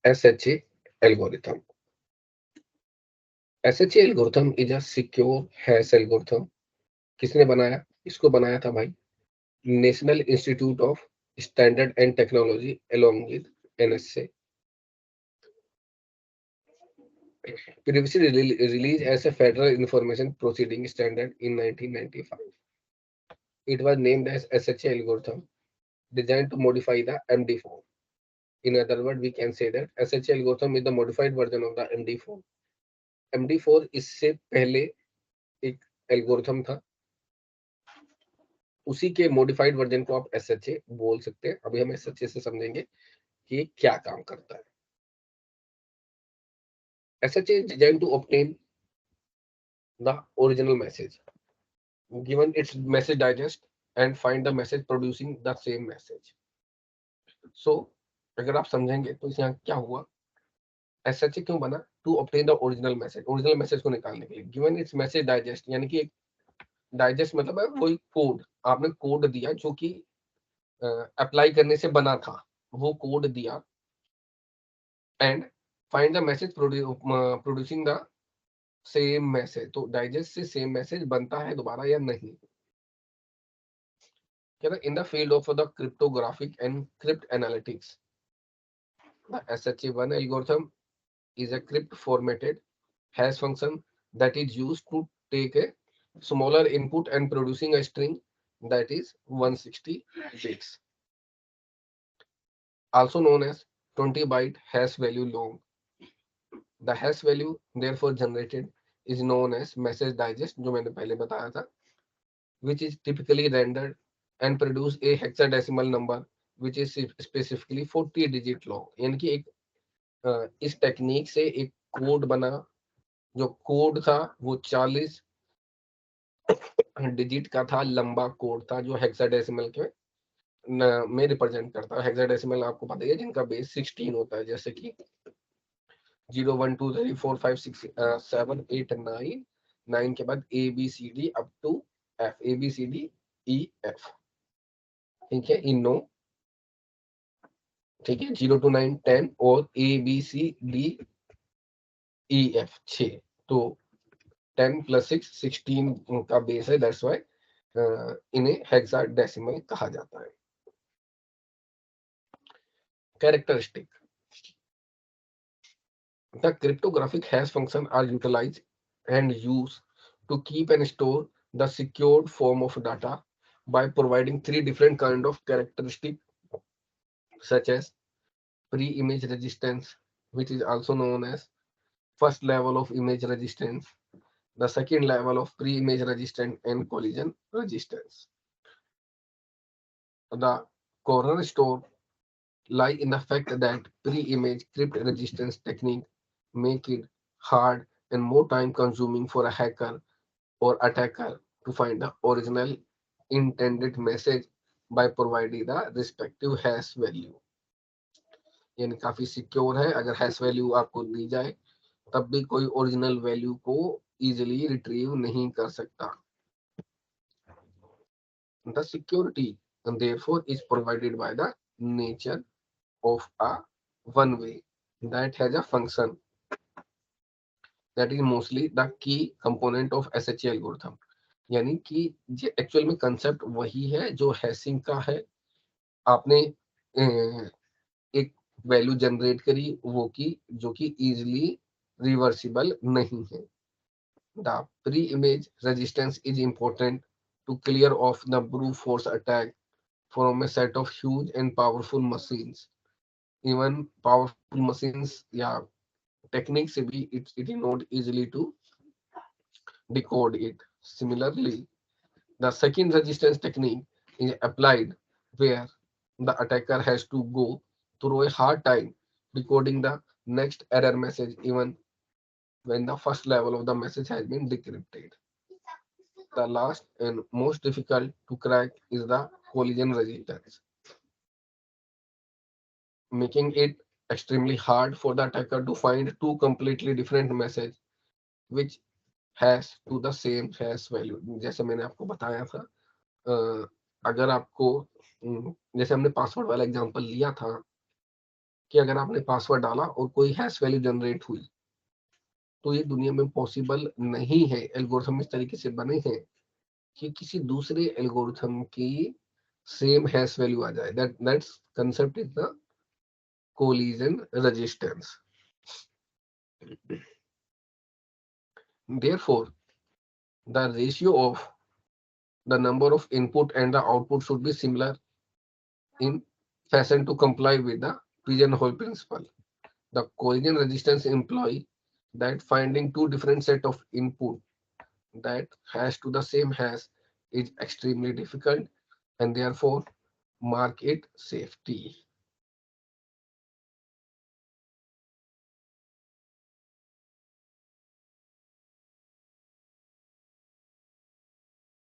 SHA algorithm. SHA algorithm is a secure hash algorithm. किसने बनाया? इसको बनाया था भाई national institute of standard and technology along with NSA. Previously released as a Federal Information Proceeding Standard in 1995. It was named as SHA algorithm, designed to modify the MD4. In other words, we can say that SHA algorithm is the modified version of the MD4. MD4 इससे पहले एक algorithm था, उसी के modified version को आप SHA बोल सकते हैं. अभी हम SHA से समझेंगे कि ये क्या काम करता है. SHA is designed to obtain the original message, given its message digest, and find the message producing the same message. So, अगर आप समझेंगे तो यहाँ क्या हुआ, SHA क्यों बना? To obtain the original message को निकालने के लिए. गिवन इट्स मैसेज डाइजेस्ट, यानी कि एक डाइजेस्ट मतलब है वही कोड, आपने कोड दिया जो कि अप्लाई करने से बना था, वो कोड दिया, and find the message producing the same message. तो डाइजेस्ट से सेम मैसेज बनता है दोबारा या नहीं. In the field of the cryptographic and crypt analytics, the SHA-1 algorithm is a crypt formatted hash function that is used to take a smaller input and producing a string that is 160 bits, also known as 20-byte hash value long. The hash value therefore generated is known as message digest, जो मैंने पहले बताया था, which is typically rendered and produce a hexadecimal number which is specifically 40 digit long. यानी कि एक इस technique से एक कोड बना, जो कोड था वो 40 डिजिट का था, लंबा कोड था, जो हेक्साडेसिमल के में रिप्रेजेंट करता है. हेक्साडेसिमल आपको पता है जिनका बेस 16 होता है, जैसे कि 0 1 2 3 4 5 6 7 8 9, 9 के बाद ABCD up to F, ABCDEF. ठीक है, इनो, ठीक है, 0 to 9 10 और ABCDEF 6. तो 10 + 6 16 का बेस है, दैट्स व्हाई इन्हें हेक्साडेसिमल कहा जाता है. Characteristic. The cryptographic hash functions are utilized and used to keep and store the secured form of data by providing three different kind of characteristics, such as pre-image resistance, which is also known as first level of image resistance, the second level of pre-image resistance, and collision resistance. The cornerstone lie in the fact that pre-image crypt resistance technique make it hard and more time consuming for a hacker or attacker to find the original intended message by providing the respective hash value. यानी काफी secure है, अगर hash value आपको दी जाए तब भी कोई original value को इजीली रिट्रीव नहीं कर सकता. The security and therefore is provided by the nature of a one way that has a function that is mostly the key component of SHA algorithm. यानी कि ये एक्चुअल में concept वही है जो हैशिंग का है. आपने एक वैल्यू जनरेट करी वो की जो कि इजीली रिवर्सिबल नहीं है. The pre-image resistance is important to clear off the brute force attack from a set of huge and powerful machines. Even powerful machines या टेक्निक से भी it is not easily to decode it. Similarly, the second resistance technique is applied where the attacker has to go through a hard time decoding the next error message even when the first level of the message has been decrypted. The last and most difficult to crack is the collision resistance, making it extremely hard for the attacker to find two completely different messages which has to the same hash value. जैसे मैंने आपको बताया था, अगर आपको जैसे हमने password वाला एग्जांपल लिया था कि अगर आपने पासवर्ड डाला और कोई हैश वैल्यू जनरेट हुई, तो ये दुनिया में पॉसिबल नहीं है। एल्गोरिथम इस तरीके से बने हैं कि किसी दूसरे एल्गोरिथम की सेम हैश वैल्यू आ जाए। That's concept is the collision resistance. Therefore, the ratio of the number of input and the output should be similar in fashion to comply with the pigeonhole principle. The collision resistance imply that finding two different set of input that hash to the same hash is extremely difficult, and therefore mark it safety.